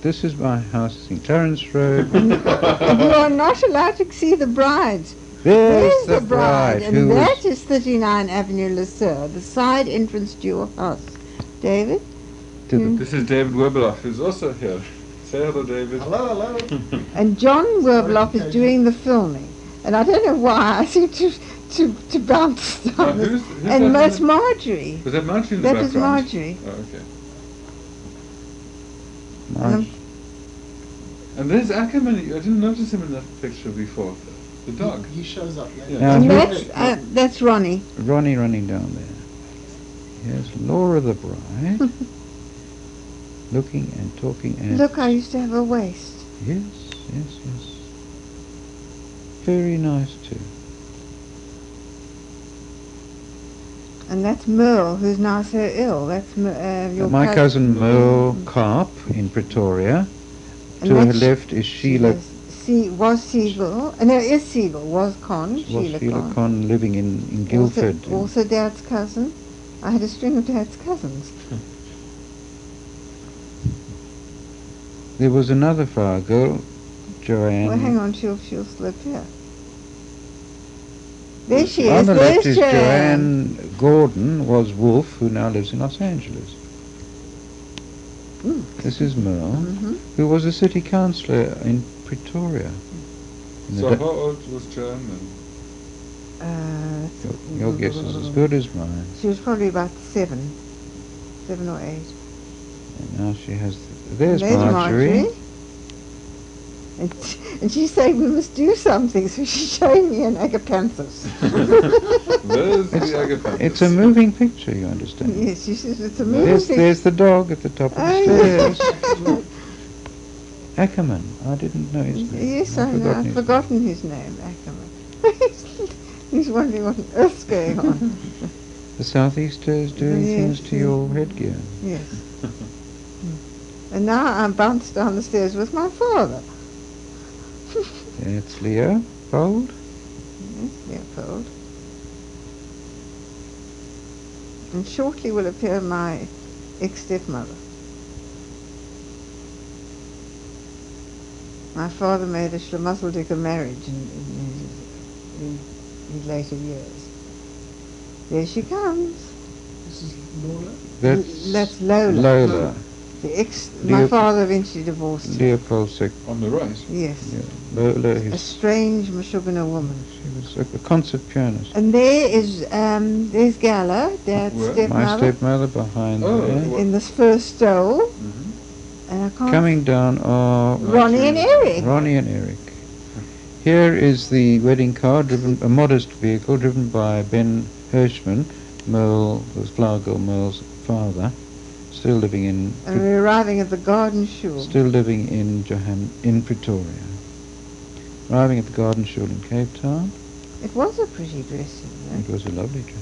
This is my house, St. Clarence Road. And you are not allowed to see the bride. There's the bride, who and that was... is 39 Avenue Le Sueur, the side entrance to your house. David? This is David Webeloff, who's also here. Say hello, David. Hello. And John Werbeloff is doing the filming. And I don't know why I seem to bounce down this. Who's And that that's Marjorie. Was that Marjorie in the That background? was Marjorie. Oh, okay. And there's Ackerman. I didn't notice him in that picture before. The dog. He shows up later. Yeah. And that's Ronnie. Ronnie running down there. Here's Laura the bride. Looking and talking and... Look, I used to have a waist. Yes. Very nice too. And that's Merle, who's now so ill. That's your my cousin Merle Karp in Pretoria. And to her left is Sheila. Was Siegel. No, is Siegel. Was Con. Sheila Con living in Guildford. Also Dad's cousin. I had a string of Dad's cousins. There was another flower girl, Joanne. Well, hang on, she'll slip here. There she is. On the left is Joanne. Joanne Gordon, was Wolf, who now lives in Los Angeles. This is Merle, who was a city councillor in Pretoria. So how old was Joanne then? Your guess is as good as mine. She was probably about 7 or 8. And now she has... There's Marjorie. And she's saying we must do something, so she's showing me an agapanthus. There's the agapanthus. It's a moving picture, you understand? Yes, she says it's a moving picture. There's the dog at the top of the stairs. Ackerman. I didn't know his name. Yes, I know. I've forgotten his name, Ackerman. He's wondering what on earth's going on. The Southeaster is doing things to your headgear. Yes. And now I'm bounced down the stairs with my father. It's Leopold. Yes, Leopold. And shortly will appear my ex-stepmother. My father made a schlemazeldicker marriage in his later years. There she comes. This is Lola? That's Lola. Lola. My father eventually divorced her. Leopold II. On the right? Yes. Yeah. Lola, a strange Mashugana woman. She was a concert pianist. And there is, there's Gala, Dad's stepmother. My stepmother behind there. In this first stole. And I can't... Coming down are... Ronnie and Eric. Ronnie and Eric. Here is the wedding car, a modest vehicle driven by Ben Hirschman, Merle, was Flower Girl Merle's father, still living in... And we're arriving at the Garden Shul. Still living in Pretoria. Arriving at the Garden Shul in Cape Town. It was a pretty dress, you know. It was a lovely dress.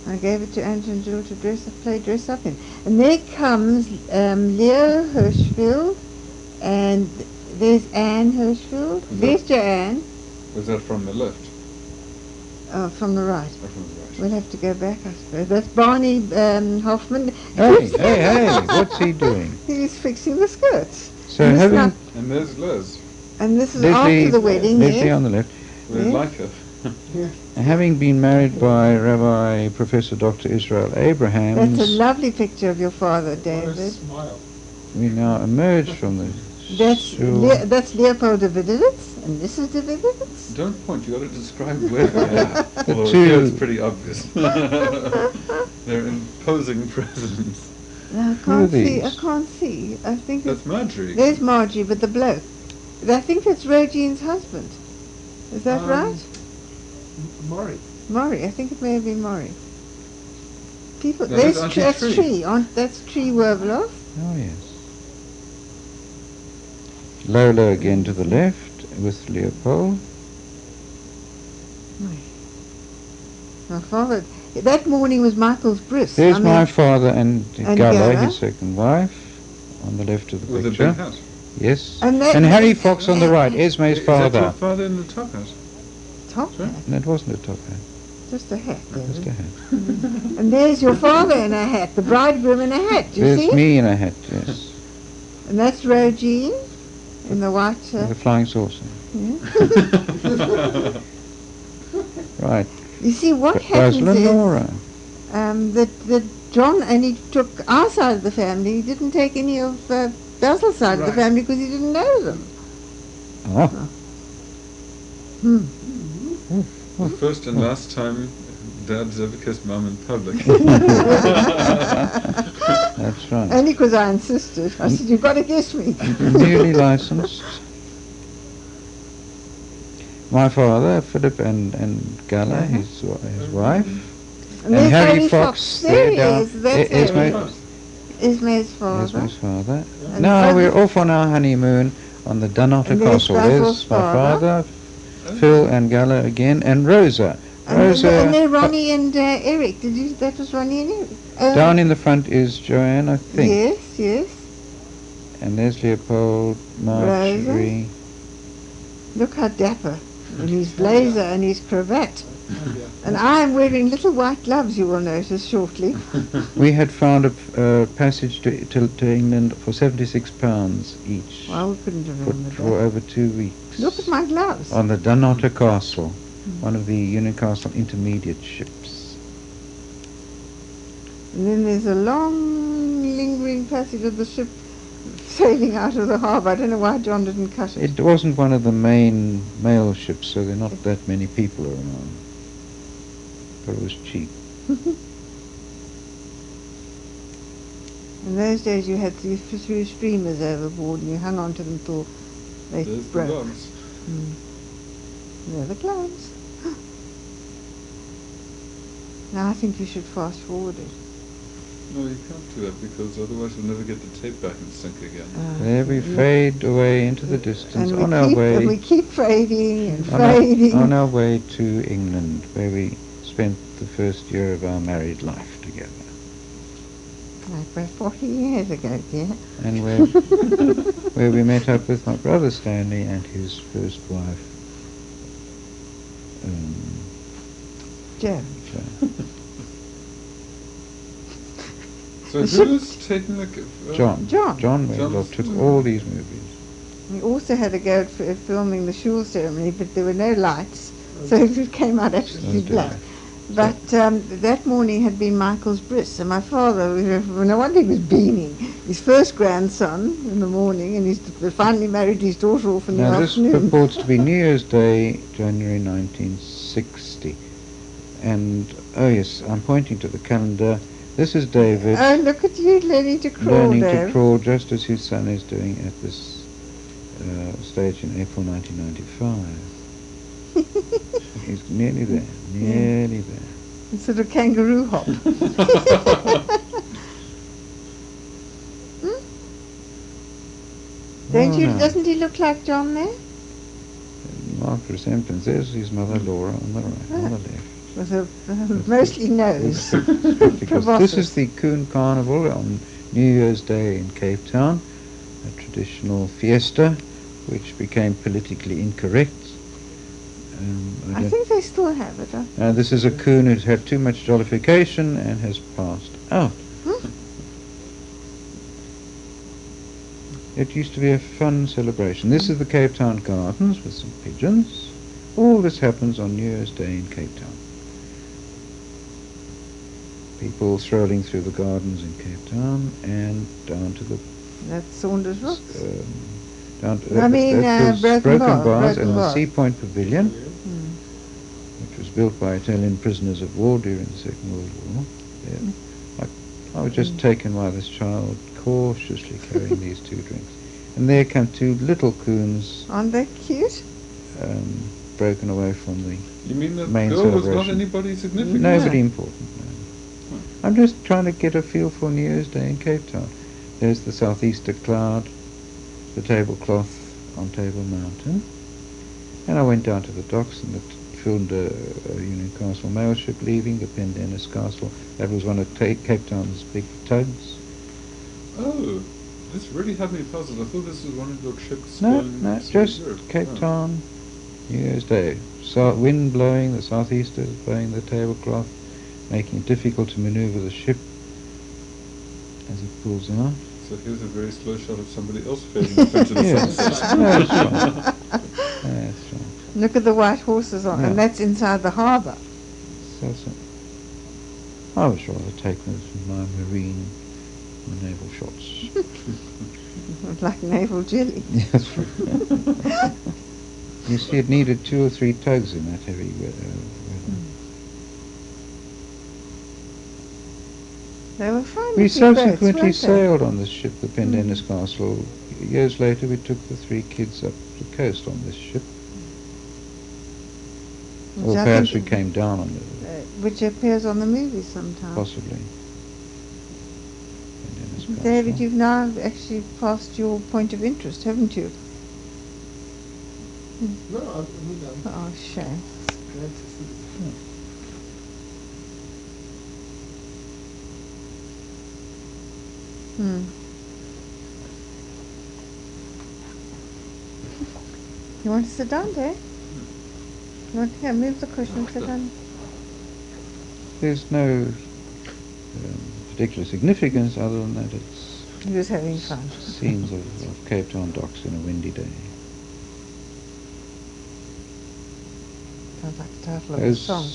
I gave it to Aunt and Jill to play dress up in. And there comes Leo Hirschfeld, and there's Anne Hirschfeld. There's Joanne. Was that from the left? From the right. Or from the right? We'll have to go back, I suppose. That's Barney Hoffman. Hey, what's he doing? He's fixing the skirts. So having... And there's Liz. And this is after the wedding, Leslie on the left. We like her. Having been married by Rabbi Professor Dr. Israel Abrahams... That's a lovely picture of your father, David. What a smile. We now emerge from the... That's Leopold Davidovitz, and this is Davidovitz. Don't point, you got to describe where they are. Although two... it's pretty obvious. They're imposing presence. No, I can't see. I think that's Marjorie. There's Marjorie, but the bloke. I think that's Rogene's husband. Is that right? Maury. I think it may have been Maury. People. No, that's Tree. That's Tree Werbeloff. Oh yes. Lola again to the left with Leopold. My father. That morning was Michael's bris. There's my father and Gala, his second wife, on the left of the with picture. With a big hat. Yes. And Harry Fox on the right, Esme's father. Is that your father in the top hat? Top hat? No, it wasn't a top hat. Just a hat. Just a hat. And there's your father in a hat, the bridegroom in a hat. Do you see? There's me in a hat, yes. And that's Rogine in the white with a flying saucer. yeah. Right. You see, what Basil happens and is Nora. that John only took our side of the family. He didn't take any of Basil's side of the Right. family because he didn't know them. Ah, The first and last time Dad's ever kissed Mum in public. that's right. Only because I insisted. I said, you've got to kiss me. Newly licensed. My father, Philip and Gala, his wife. And there's Harry Fox There he down. is. That's Esme- Harry. Esme's father. Esme's father. And Now Phil- we're off on our honeymoon on the Dunnottar And there's Castle. Basil's There's my father. father, Phil and Gala again, and Rosa. And Rosa. then Ronnie and Eric. That was Ronnie and Eric. Down in the front is Joanne, I think. Yes, yes. And there's Leopold, Marjorie. Look how dapper. And his blazer and his cravat. And I am wearing little white gloves, you will notice shortly. We had found a passage to England for £76 each Well, we couldn't have for remembered over 2 weeks. Look at my gloves. On the Dunnottar Castle, one of the Unicastle intermediate ships. And then there's a long, lingering passage of the ship sailing out of the harbour. I don't know why John didn't cut it. It wasn't one of the main mail ships, so there are not that many people around. But it was cheap. In those days you had threw streamers overboard and you hung on to them till they There's the broke. logs. There the gloves. Now I think you should fast forward it. No, you can't do that because otherwise you'll never get the tape back in sync again. There we fade away into the distance And on our we way keep fading and on our, fading. on our way to England, where we spent the first year of our married life together. Like about 40 years ago, dear. And where we met up with my brother Stanley and his first wife, Joe. Jo. So who was taking the... John. John. John Wendell took all these movies. We also had a go at filming the shul ceremony, but there were no lights, so it came out absolutely Oh, black. But that morning had been Michael's bris, and my father, no wonder he was beaming. His first grandson in the morning, and he's finally married his daughter off in the Now this afternoon. purports to be New Year's Day, January 1960. And, oh yes, I'm pointing to the calendar. This is David Oh, look at you learning to crawl, learning Dave. to crawl just as his son is doing at this stage in April 1995. He's nearly there, nearly there. It's sort of kangaroo hop. Don't Oh, you? no. Doesn't he look like John there? Marked resemblance. There's his mother Laura on the right, on the left. With a mostly nose. Because this is the Coon Carnival on New Year's Day in Cape Town, a traditional fiesta which became politically incorrect. I think they still have it. This is a coon who's had too much jollification and has passed out. It used to be a fun celebration. This is the Cape Town Gardens with some pigeons. All this happens on New Year's Day in Cape Town. People strolling through the gardens in Cape Town and down to the That's Saunders Rocks. down to Broken Broken Bars, Bars Broken and the Bars. Sea Point Pavilion, which was built by Italian prisoners of war during the Second World War. There. I was just taken by this child cautiously carrying these two drinks. And there come two little coons Aren't they cute? broken away from the You mean that main girl was not celebration. anybody significant? Nobody important. No. I'm just trying to get a feel for New Year's Day in Cape Town. There's the southeaster cloud, the tablecloth on Table Mountain, and I went down to the docks and filmed a Union Castle mail ship leaving the Pendennis Castle. That was one of Cape Town's big tugs. Oh, this really had me puzzled. I thought this was one of your ships No, going through just Europe. Cape Oh. Town, New Year's Day. Wind blowing, the southeasters blowing the tablecloth, making it difficult to maneuver the ship as it pulls out. So here's a very slow shot of somebody else fading off into the Yes. sunset. That's right. That's right. Look at the white horses on, Yeah. and that's inside the harbour. So, I was rather taken with my marine naval shots. Like naval jelly. Yes. You see, it needed 2 or 3 tugs in that heavy weather. They were fine. We looking boats, subsequently weren't they? sailed on this ship, the Pendennis Castle. Years later, we took the 3 kids up the coast on this ship. Which Or I perhaps we think- came down on it, which appears on the movie sometimes. possibly. Pendennis Castle. David, you've now actually passed your point of interest, haven't you? No, I mean, I'm Oh, shame. glad to see it. Hmm. You want to sit down, Dave? You want to move the cushion and sit down? There's no particular significance other than that it's He was having fun. scenes of Cape Town docks in a windy day. Sounds like the title of a As- song.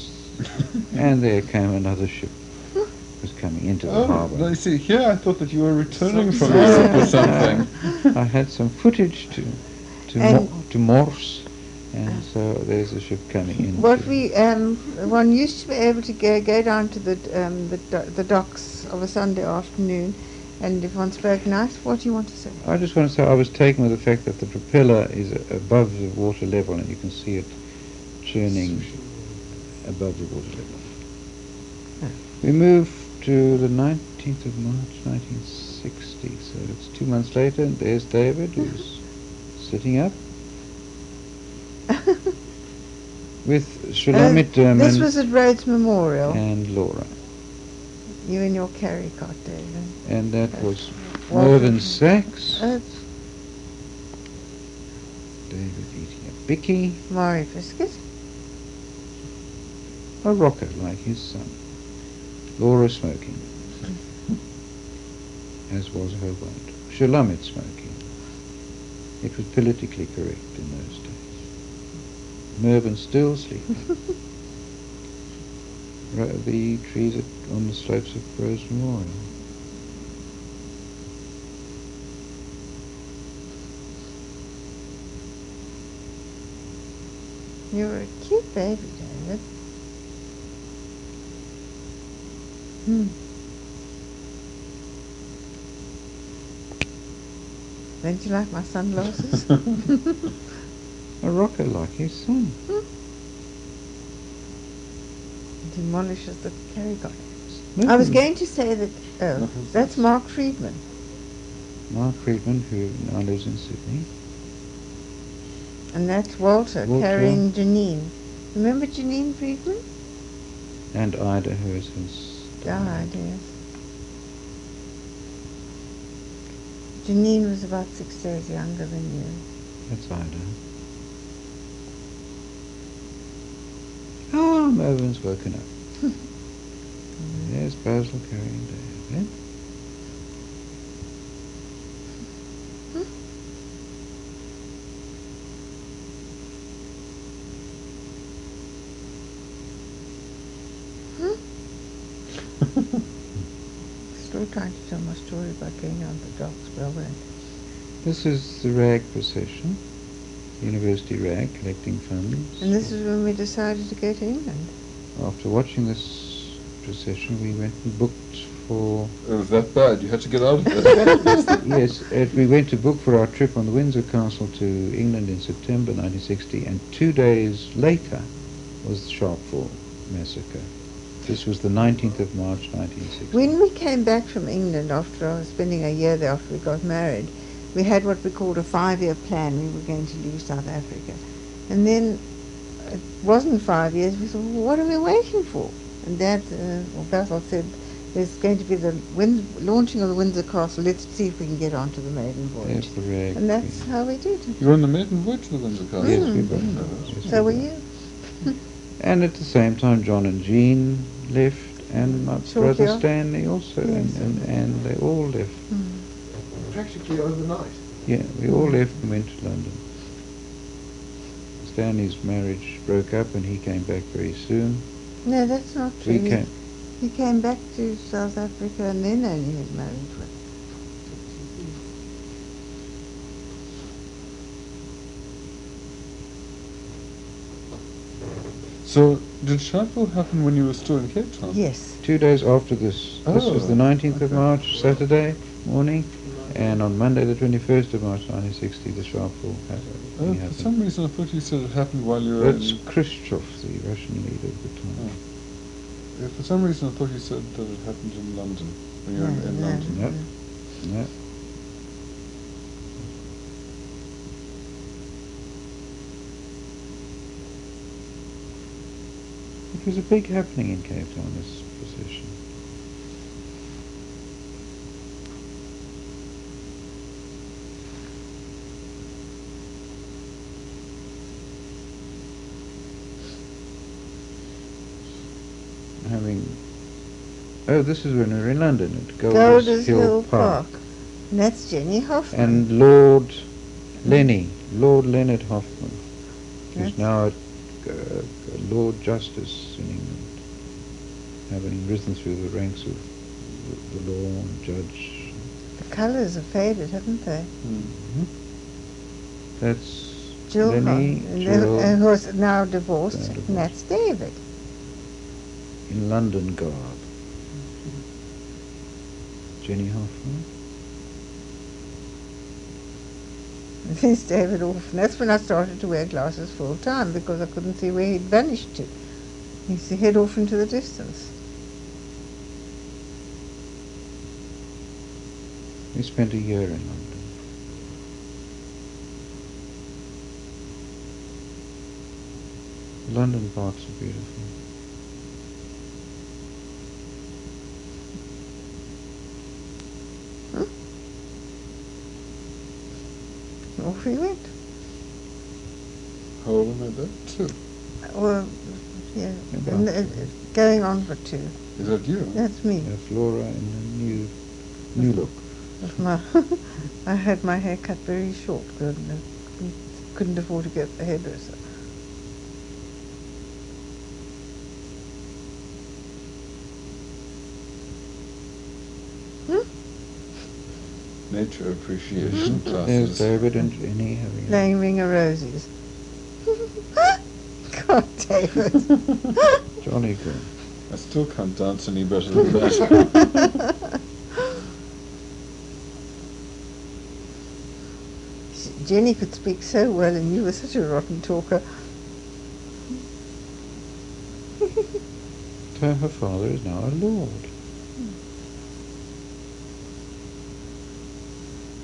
And there came another ship. Was coming into the Oh, harbour. no, you see, here I thought that you were returning from Yeah. Europe or something. I had some footage And- to Morse, and so there's a ship coming in. What we one used to be able to go down to the docks of a Sunday afternoon, and if one spoke nice, what do you want to say? I just want to say I was taken with the fact that the propeller is above the water level, and you can see it churning above the water level. We moved to the 19th of March 1960, so it's 2 months later, and there's David, who's sitting up with Shulamit This was at Rhodes Memorial. and Laura. You in your carry cot, David. And that was Walter. Mervyn Sachs, Uh, David eating a bicky, Maury Biscuit. a rocker like his son. Laura smoking, as was her wont. Shulamit smoking. It was politically correct in those days. Mervyn still sleeping. The trees on the slopes of Rose Memorial. You were a cute baby, David. Don't you like my sunglasses? A rocker like his son. Demolishes the carry cot. I Mervyn. was going to say that, that's Mark Friedman. Mark Friedman, who now lives in Sydney. And that's Walter, Walter. carrying Janine. Remember Janine Friedman? And Ida, who has since Died, yes. Janine was about 6 days younger than you. That's Ida. Oh, Mervyn's woken up. There's Basil carrying David. Still trying to tell my story about going on the docks, but I won't. This is the rag procession, University Rag, collecting funds. And this is when we decided to go to England. After watching this procession, we went and booked for... It was that bad, you had to get out of there. Yes, we went to book for our trip on the Windsor Castle to England in September 1960, and 2 days later was the Sharpeville massacre. This was the 19th of March 1960. When we came back from England after spending a year there after we got married, we had what we called a 5-year plan. We were going to leave South Africa. And then it wasn't 5 years. We thought, well, what are we waiting for? And Dad, or Basil said, there's going to be the launching of the Windsor Castle. Let's see if we can get onto the maiden voyage. There's the rag. And that's how we did. You were on the maiden voyage to the Windsor Castle? Yes, we both. Yes, So were we you? both. And at the same time, John and Jean left, and my Shortly brother after. Stanley also, Yes. and they all left. practically overnight. Yeah, we all left and went to London. Stanley's marriage broke up and he came back very soon. No, that's not true. We came. He came back to South Africa and then only his marriage went. So, did Sharpeville happen when you were still in Cape Town? Yes. 2 days after this. This was the 19th of okay. March, Saturday morning, and on Monday the 21st of March 1960 the Sharpeville For happened. some reason I thought you said it happened while you were That's in... Khrushchev, the Russian leader at the time. Oh. Yeah, for some reason I thought you said that it happened in London, when you were in No, London. Yep. Yeah. It was a big happening in Cape Town, this procession. Oh, this is when we were in London at Golders Hill Park. And that's Jenny Hoffman. And Lord Leonard Hoffman, who's That's- now a Lord Justice in England, having risen through the ranks of the law and judge. The colours have faded, haven't they? Mm-hmm. That's Jill Lenny, Hoffman, Jill, who's now divorced, Now divorced. and that's David. in London garb. Jenny Hoffman. There's David Orphan. That's when I started to wear glasses full time because I couldn't see where he'd vanished to. He used to head off into the distance. We spent a year in London. London parks are beautiful. Off he went. How old am I there? 2. Well, yeah, About and, going on for 2. Is that you? That's me. Flora in a new look. With my I had my hair cut very short because I couldn't afford to get the hairdresser. Nature appreciation There's classes. David and Jenny having Playing Ring of Roses. God, David. jolly good. I still can't dance any better than that. Jenny could speak so well and you were such a rotten talker. So her father is now a lord.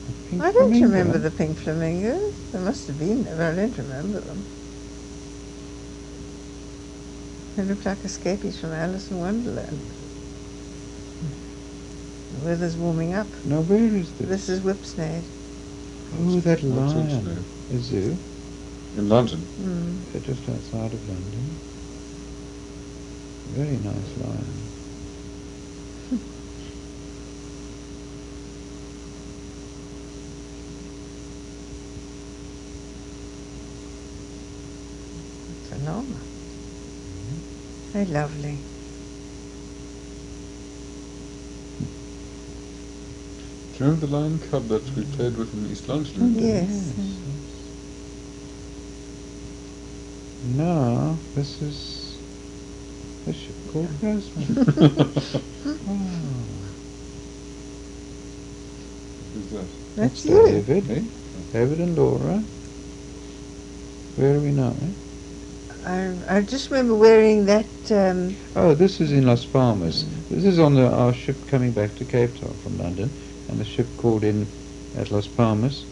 A pink I don't flamingo. remember the pink flamingos. There must have been there, but I don't remember them. They look like escapees from Alice in Wonderland. The weather's warming up. Now where is this? This is Whipsnade. Oh, that What's lion. Whipsnade? A zoo. In London. Mm. Just outside of London. Very nice lion. It's enormous. Very lovely. Do you remember the Lion Cub that we played with in East London? Yes. Now, this is a ship called Rosemary. Oh, Who's that? That's you. David. Hey? David and Laura. Where are we now? I just remember wearing that. Oh, this is in Las Palmas. This is on our ship coming back to Cape Town from London, and the ship called in at Las Palmas,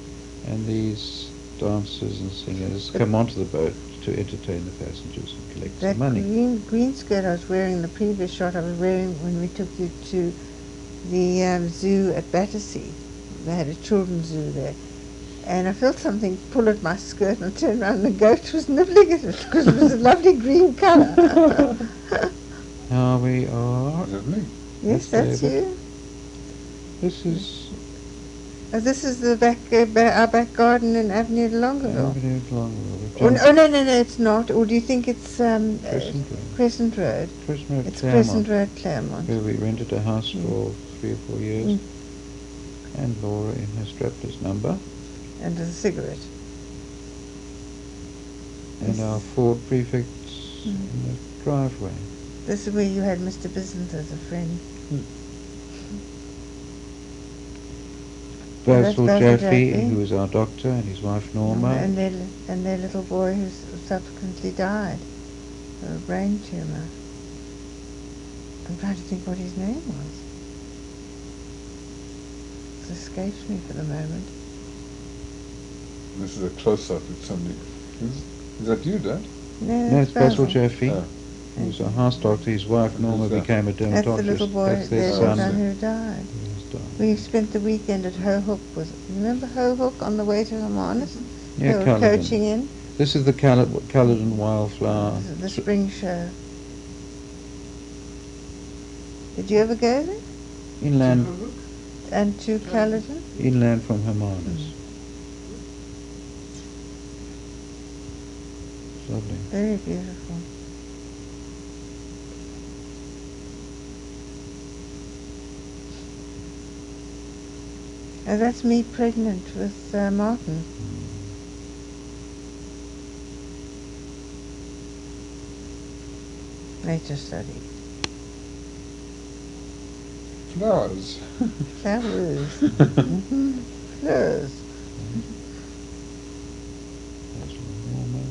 and these dancers and singers come onto the boat to entertain the passengers and collect That some money. green skirt I was wearing, the previous shot I was wearing when we took you to the zoo at Battersea. They had a children's zoo there. And I felt something pull at my skirt and I turned around and the goat was nibbling at it because it was a lovely green colour. Now we are. Is that me? Yes, That's that's David. you. This is. Oh, this is the our back garden in Avenue de Longueville. Avenue de Longueville. We've Oh, jumped no, it's not. Or do you think it's Crescent Road. Crescent Road? Crescent Road, It's Claremont, Crescent Road, Claremont. where we rented a house for 3 or 4 years. Mm. And Laura in her strapless number. And a cigarette. And Yes. our Ford prefects in the driveway. This is where you had Mr. Bissant as a friend. Basil Basil Jaffe, Jaffe. who was our doctor, and his wife Norma. And their little boy who subsequently died of a brain tumour. I'm trying to think what his name was. It escapes me for the moment. This is a close-up of somebody. Is that you, Dad? No, No, it's Basil Basil. Jaffe. Oh. He was a house doctor. His wife Norma Who's that? became a That's the dermatologist. little boy, That's their their son. son who died. Who has died. We spent the weekend at Ho Hook. Remember Ho Hook on the way to Hermanus? Yeah, They were Culloden. coaching in. This is the Culloden Wildflower. The spring show. Did you ever go there? Inland, And to Culloden? inland from Hermanus. It's lovely. Very beautiful. And that's me pregnant with Martin. Nature study. Flowers. Flowers. Flowers. That's Norma.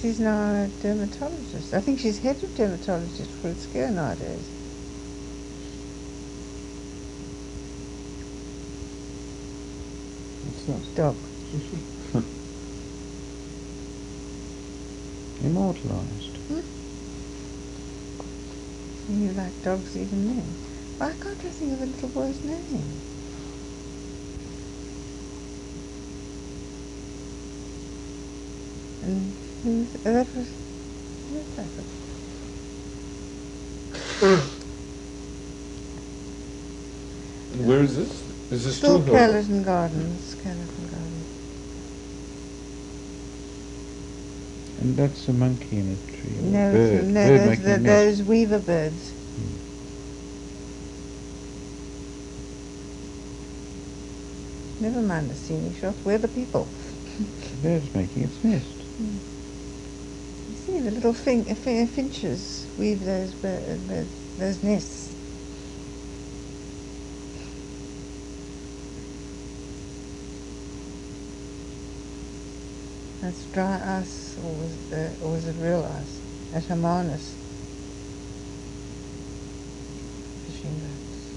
She's now a dermatologist. I think she's head of dermatologist for Full nowadays. What's that? Dog. Immortalised. You like dogs even then. Why can't I think of the little boy's name? And that was... Who's that? Where is this? Is this Still still Carleton Gardens. Carleton Gardens. And that's a monkey in a tree. Or No, a bird. no, Bird those, making a nest. those weaver birds. Never mind the scenic shot. We're the people. The bird's making its nest. You see, the little finches weave those nests. That's dry ice, or was it real ice? At Hermanus. Fishing boats.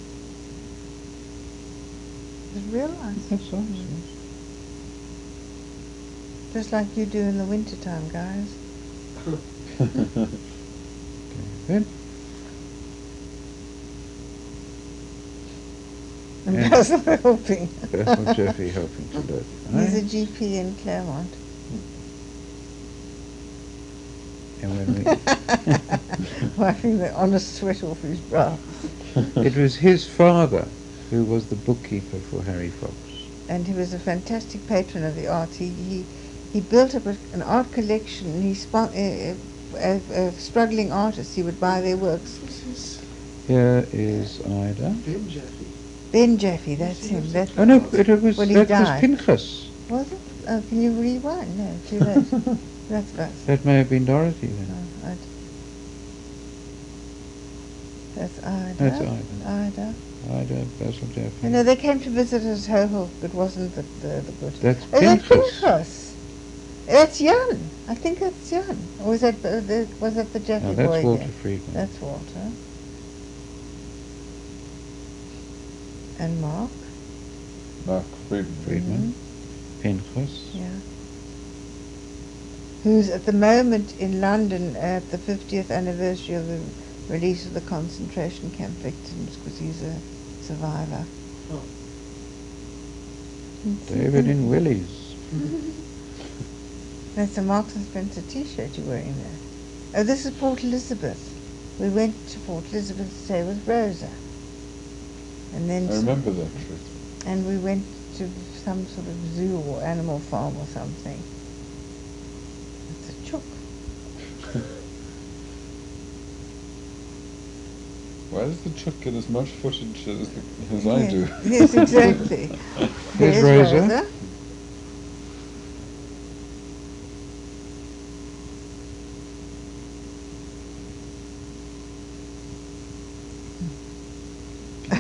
It's real ice. That's ice, yes. Just like you do in the winter time, guys. Okay, then. And Yeah. Basil helping. Basil Jaffe helping to load. He's a GP in Claremont. And when we, Wiping the honest sweat off his brow. it was his father who was the bookkeeper for Harry Fox. And he was a fantastic patron of the arts. He built up an art collection. He struggling artists. He would buy their works. Here is Ida. Ben Jaffe. Ben Jaffe, that's him. That, Oh no, it was, Well, he that was died. Pinchas. was it? Oh, can you rewind? No, too late. That's Basil. That may have been Dorothy then. Oh, that's Ida. That's Ida. Ida. Ida, Basil Jaffe. No, they came to visit us at Ho Hook, but wasn't the good. That's Oh, that's Pinchas. Pinchas. That's Jan. I think that's Jan. Or was that the Jaffe No, boy that's Walter again? Friedman. That's Walter. And Mark. Mark Friedman. Friedman. Pinchas. Yeah. Who's at the moment in London at the 50th anniversary of the release of the concentration camp victims, because he's a survivor. Oh. David in Willie's. That's a Marks and Spencer t-shirt you're wearing there. Oh, this is Port Elizabeth. We went to Port Elizabeth to stay with Rosa. And then I remember that trip. and we went to some sort of zoo or animal farm or something. It's a chook. Why does the Chuck get as much footage as I do? Yes, exactly. There's There's Rosa.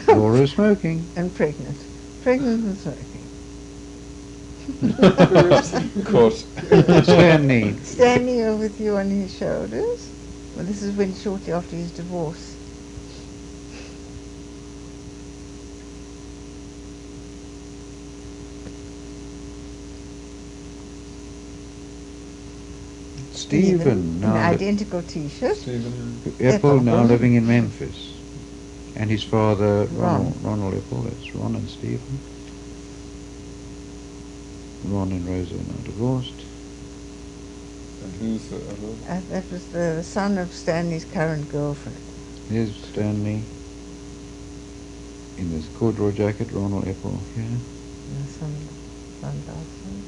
Laura smoking. And pregnant. Pregnant and smoking. Caught. Stanley. Standing over with you on his shoulders. Well, this is when shortly after his divorce. Stephen. in Now an identical T-shirt. Stephen. Epple now Epple. living in Memphis. And his father, Ron. Ronald Epple. That's Ron and Stephen. Ron and Rosa are now divorced. And who's the other? That was the son of Stanley's current girlfriend. Here's Stanley in this corduroy jacket, Ronald Epple here. And some sunglasses.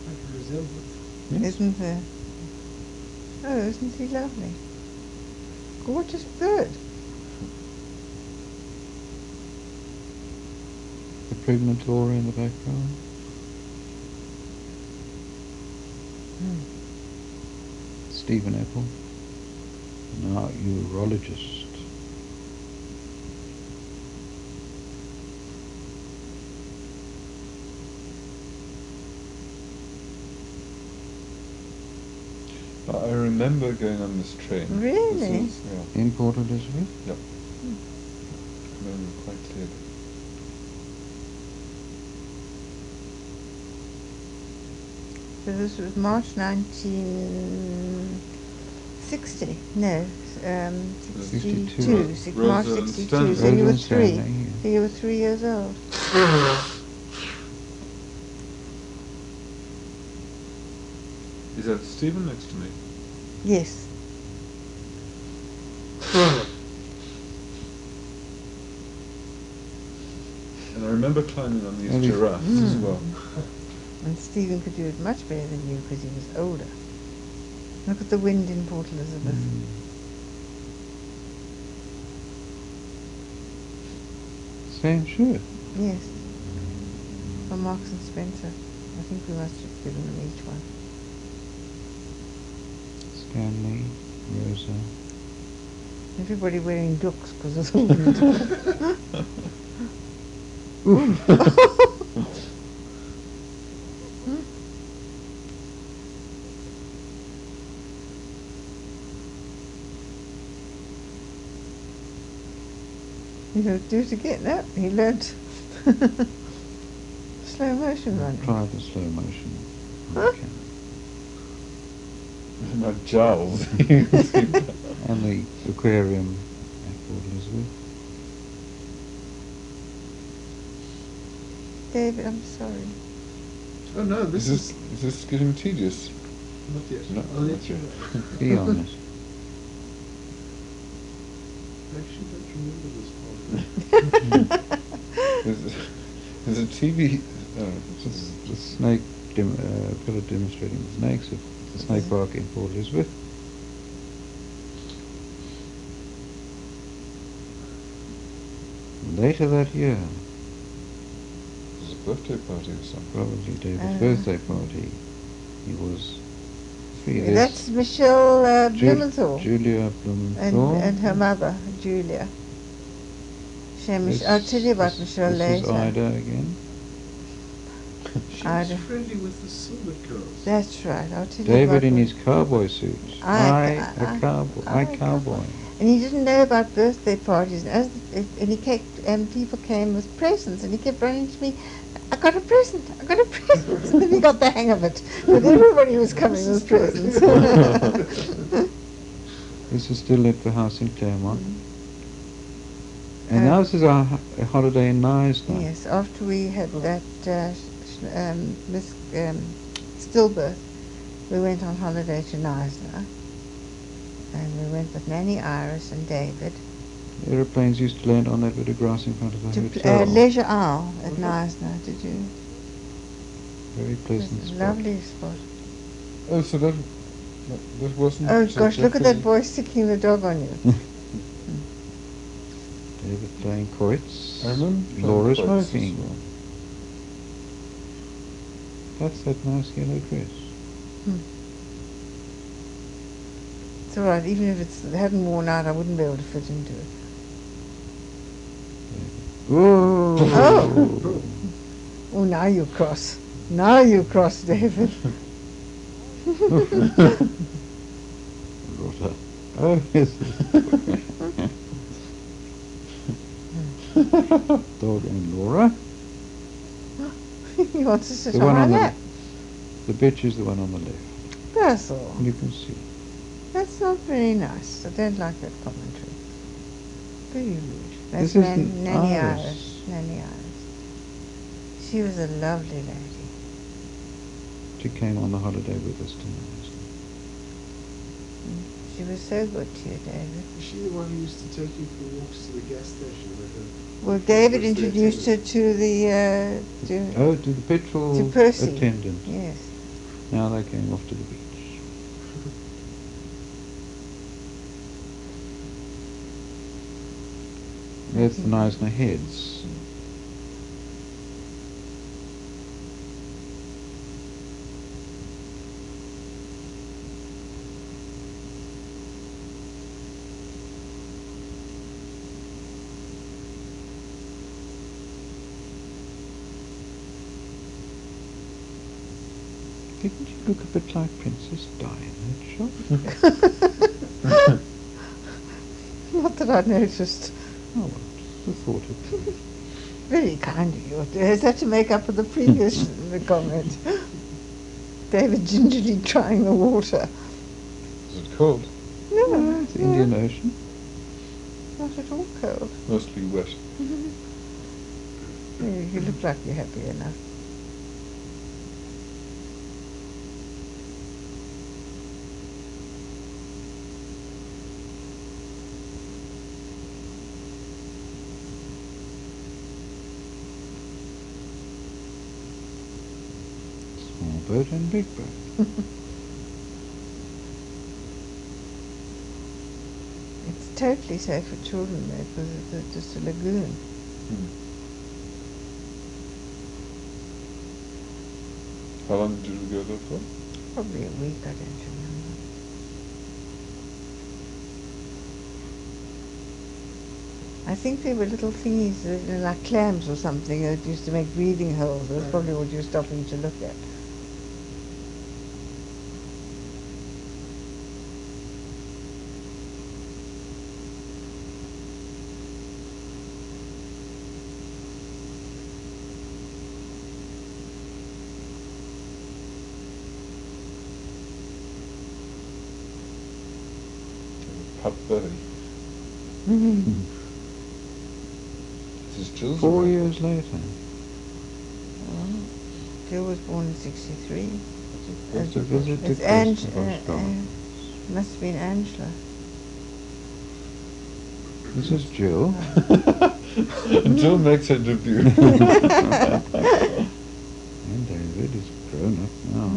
Quite a resemblance. Yes. Isn't there? Oh, isn't he lovely? Gorgeous bird. The pregnant Laura in the background. Stephen Epple, now urologist. I remember going on this train. Really? This is, yeah, In Port Elizabeth. I remember quite clearly. So this was March 1960. No, 62. 62. March Rosa and 62. Stanley. So you were Rosa and 3. Stanley, yeah. So you were 3 years old. Is that Stephen next to me? Yes. And I remember climbing on these Maybe- giraffes as well. And Stephen could do it much better than you because he was older. Look at the wind in Port Elizabeth. Same shirt. Yes. From Marks and Spencer. I think we must have given them each one. Stanley, Rosa. Everybody wearing dukes because of the wind. He'll do it again. No, he learnt slow motion running. Try the slow motion. Huh? Okay. My jowls. And the aquarium at Port Elizabeth. David, I'm sorry. Oh no, this is Is this getting tedious? not yet. No, I'll let you okay. know. Be honest. I actually don't remember this part. There's a TV. It's the snake pillar demonstrating the snakes at the snake park in Port Elizabeth. Later that year, There's a birthday party or something. probably David's Ah. birthday party, he was 3 years. That's Michelle Blumenthal Julia Blumenthal. and her mother, Julia. This- I'll tell you about Michelle this later. is Ida again. She I was don't- friendly with the Silver Girls. That's right. I'll tell you David about in what- his cowboy suit. I- a cowboy. I cowboy. And he didn't know about birthday parties, and he kept, and people came with presents, and he kept running to me, I got a present, I got a present. And then he got the hang of it, but everybody was coming with presents. This is still at the house in Claremont. And Uh, now this is a holiday in Nice now. Yes, after we had that stillbirth, we went on holiday to Neisner. And we went with Nanny Iris and David Aeroplanes used to land on that bit of grass in front of the to hotel. Leisure Isle at Knysna. Did you? Very It pleasant was a spot. lovely spot. Oh, so that wasn't. Oh gosh, look at that Jeffrey- boy sticking the dog on you. David playing quoits. I remember playing Laura quoits as smoking. well. That's that nice yellow dress. It's all right, even if it hadn't worn out, I wouldn't be able to fit into it. Whoa! Oh. Oh, now you cross. Now you cross, David. Rotter. Oh, yes. Dog and Laura. He wants to sit The on one my on the lap. The bitch is the one on the left. That's all. You can see. That's not very nice. I don't like that commentary. Very rude. That's This isn't Nanny Iris. Iris. Nanny Iris. She was a lovely lady. She came on the holiday with us tonight. She was so good to you, David. Is she the one who used to take you for walks to the gas station with her? Well, David Was the introduced her attendant? to the Oh, to the petrol to Percy. attendant. Yes. Now they're going off to the beach. That's the Knysna Heads. Didn't you look a bit like Princess Di in that shot? Not that I noticed. Oh, well, just the thought of it. Very kind of you. Is that to make up for the previous the comment? David gingerly trying the water. Is it cold? No, Oh, it's the Indian Ocean. not at all cold. Mostly wet. You look like you're happy enough. Small boat and big boat. It's totally safe for children there because it's just a lagoon. How long did we go there for? Probably a week, I don't remember. I think there were little thingies, like clams or something, that used to make breathing holes. That's probably what you were stopping to look at. Pup Belly. This is Jill's 4 arrival. years later. Oh, Jill was born in 63. It's a visit to It's must have been Angela. This is Jill. Jill makes her debut. And David is grown up now.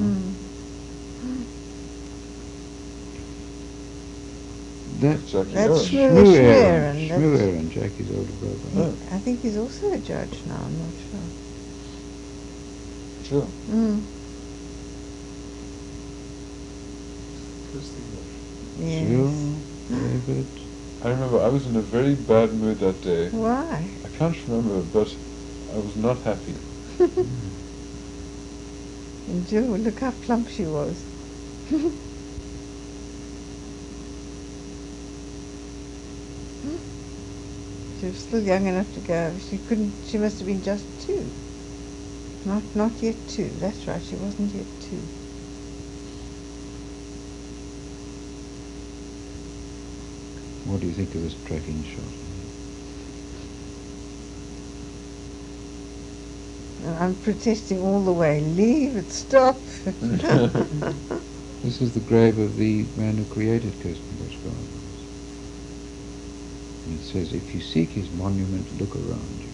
That's Jackie That's Owen. Shmoo Aaron. Aaron. Shmoo Aaron, Jackie's older brother. I think he's also a judge now, I'm not sure. Jill. First thing that Yes. Jill, David. I remember I was in a very bad mood that day. Why? I can't remember, but I was not happy. And Jill, look how plump she was. She was still young enough to go. She must have been just 2. Not yet 2. That's right, she wasn't yet 2. What do you think of this tracking shot? And I'm protesting all the way. Leave it, stop. This is the grave of the man who created Kirstenbosch Gardens. And it says, if you seek his monument, look around you.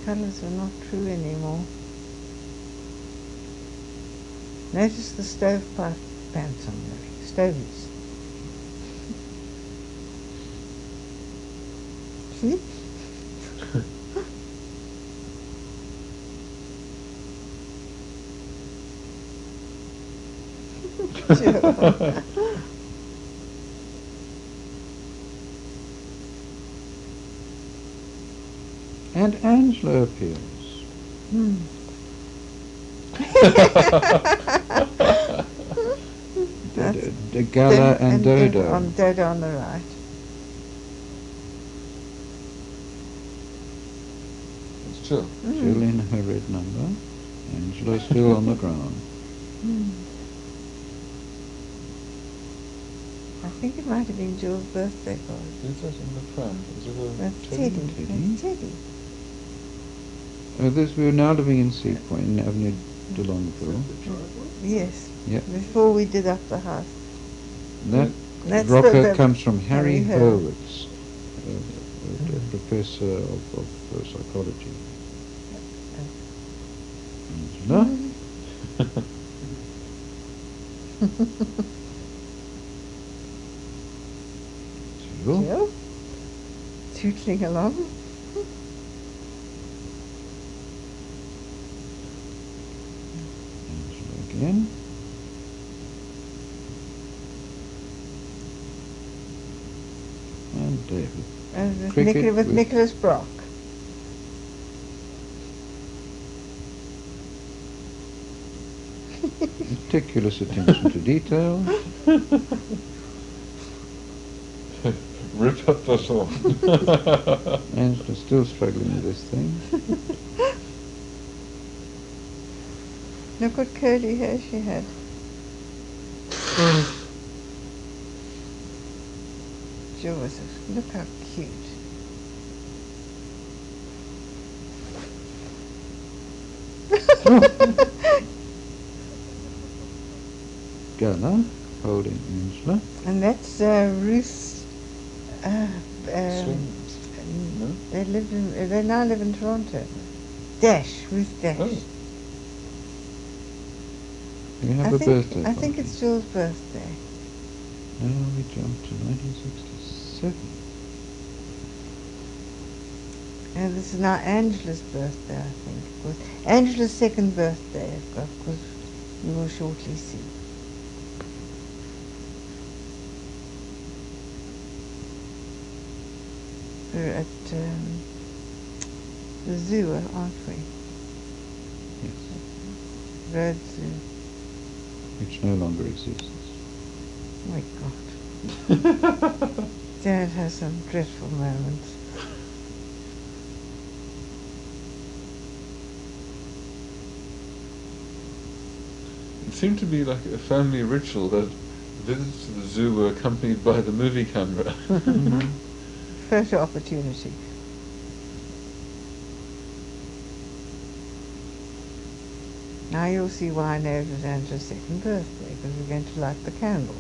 Colours are not true anymore. Notice the stovepipe pants I'm wearing. Stovies. See? Sure. And Angela appears. Hmm. The Gala and Dodo. On Dodo on the right. Still. Still in her red number. Angela still on the ground. I think it might have been Jill's birthday card. Who's that in the front? Is it a That's Teddy? Teddy. That's Teddy. We're now living in Sea Point, in Avenue de Longueville. Yes. Yeah. Before we did up the house. That That's rocker the comes from Harry Harry Hurwitz, a professor of psychology. Angela? Jill? Jill? Tootling along. Angela again. And David. And with, Cricket with Nicholas Brock. Meticulous attention to detail. Rip up the saw. Angela's still struggling with this thing. Look what curly hair she had. Joseph, look how cute. Gala holding Angela. And that's Ruth. No? They now live in Toronto. Dash, Ruth Dash. Oh. You have a birthday I think party. it's Jill's birthday. Now we jump to 1967. And this is now Angela's birthday, I think. It was Angela's second birthday, of course, you will shortly see. We're at the zoo, aren't we? Yes. Road Zoo. Which no longer exists. Oh my God. Dad has some dreadful moments. It seemed to be like a family ritual that visits to the zoo were accompanied by the movie camera. Photo opportunity. Now you'll see why I know it was Angela's second birthday, because we're going to light the candles.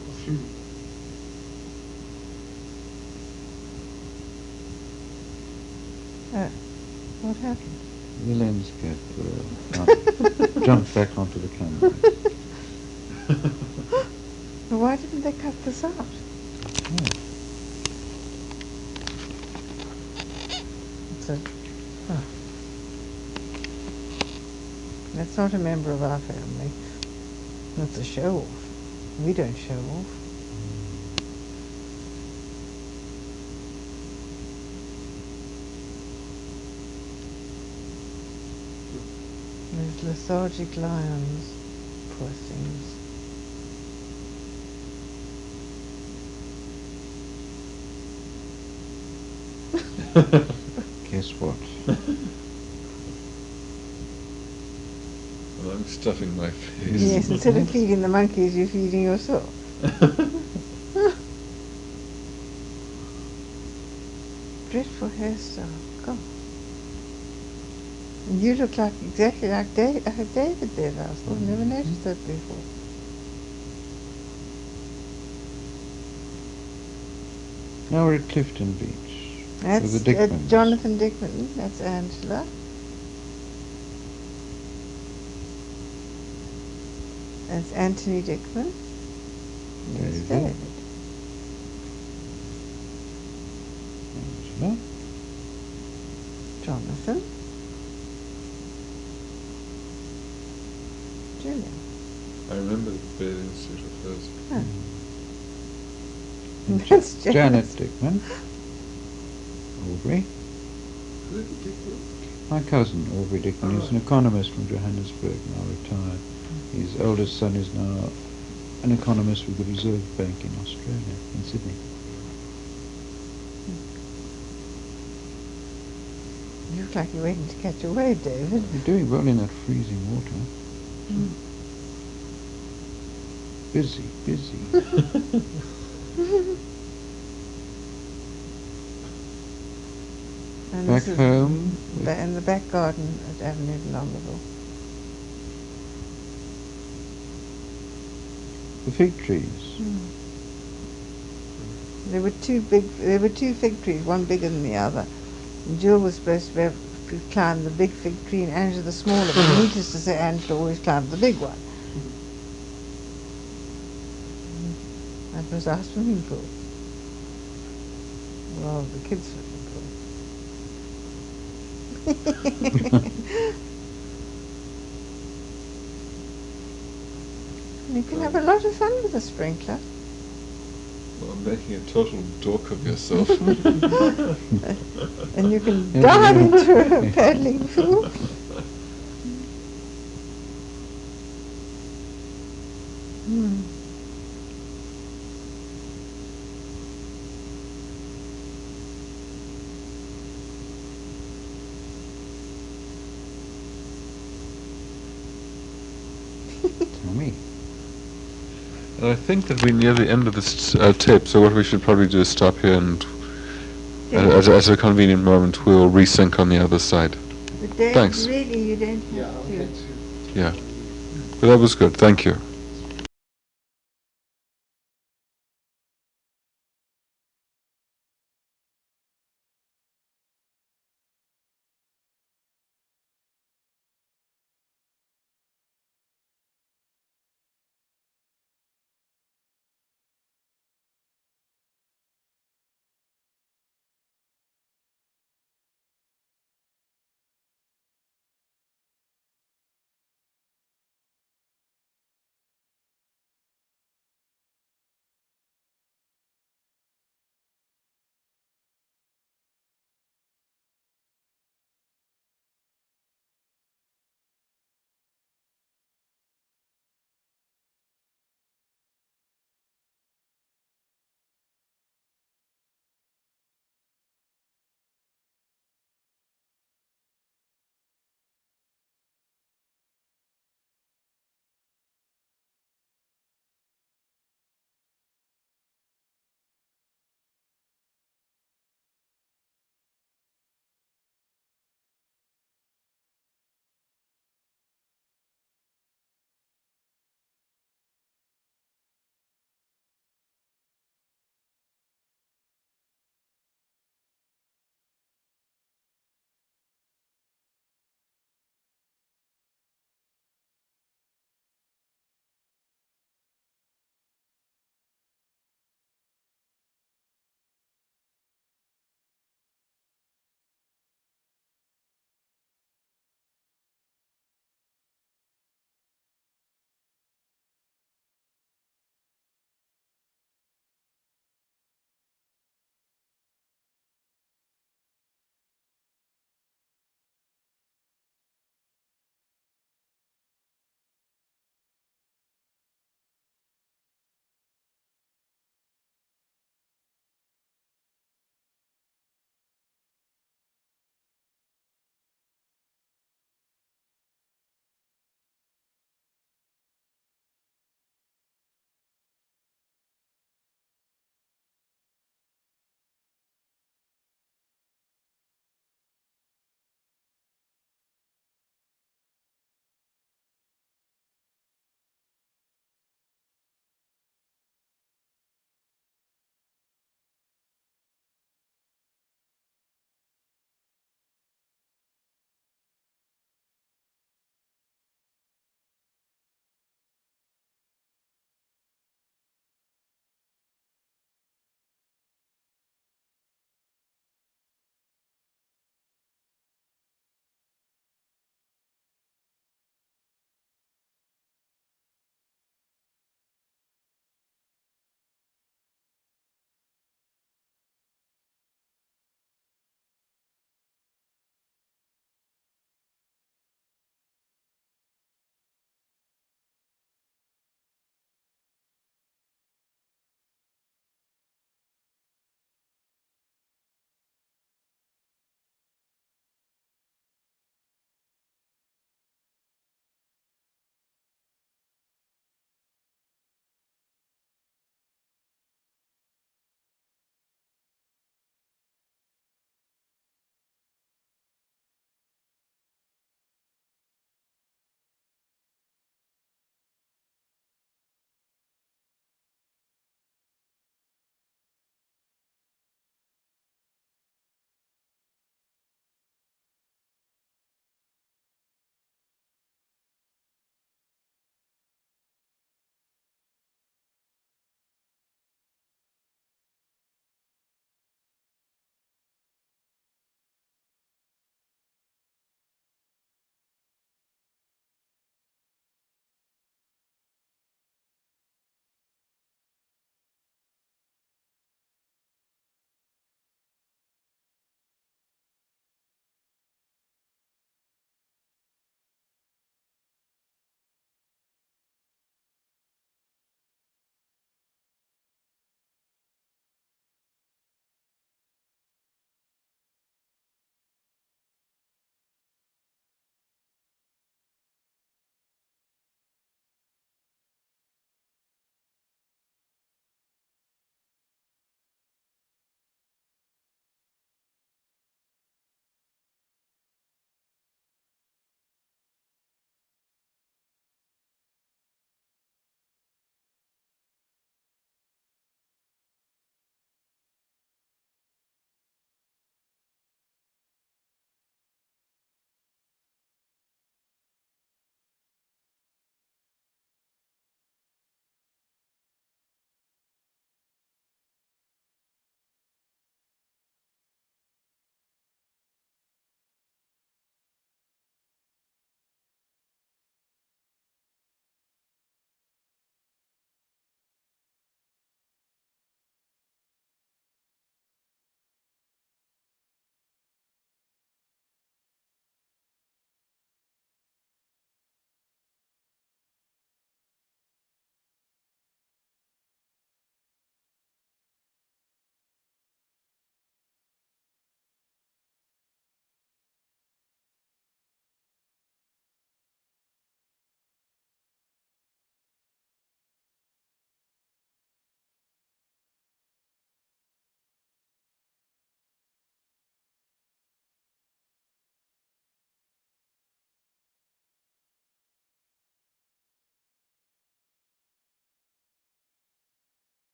What happened? The lens cap jumped back onto the camera. Well, why didn't they cut this out? It's a, oh. That's not a member of our family. That's a show-off. We don't show off. Those lethargic lions, poor things. Guess what? Well, I'm stuffing my face. Yes, instead of feeding the monkeys, you're feeding yourself. beautiful hairstyle. God. And you look like exactly like David there, I've never noticed that before. Now we're at Clifton Beach. That's with the Dickmans. Jonathan Dickman. That's Angela. That's Anthony Dickman. There's David. David. Angela. Jonathan. Julia. I remember the bathing suit of hers. Oh. And That's Janet Dickman. Aubrey. Who did you think? My cousin, Aubrey Dickman, is an economist from Johannesburg, now retired. His eldest son is now an economist with the Reserve Bank in Australia, in Sydney. You look like you're waiting to catch a wave, David. You're doing well in that freezing water. Busy, busy. And Back this is home. in the back garden at Avenue de Longueville. The fig trees. There were two fig trees, one bigger than the other. And Jill was supposed to be able to climb the big fig tree and Angela the smaller, but needless to say Angela always climbed the big one. That was our swimming pool. Well, the kids' swimming pool. You can have a lot of fun with a sprinkler. Well, making a total dork of yourself. And you can dive into a paddling pool. Tell me. And I think that we're near the end of this tape, so what we should probably do is stop here and, at a convenient moment, we'll resync on the other side. But Dave, Thanks. really, you don't have Yeah, I'll to. get to. Yeah. But that was good, thank you.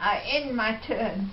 I end my turn.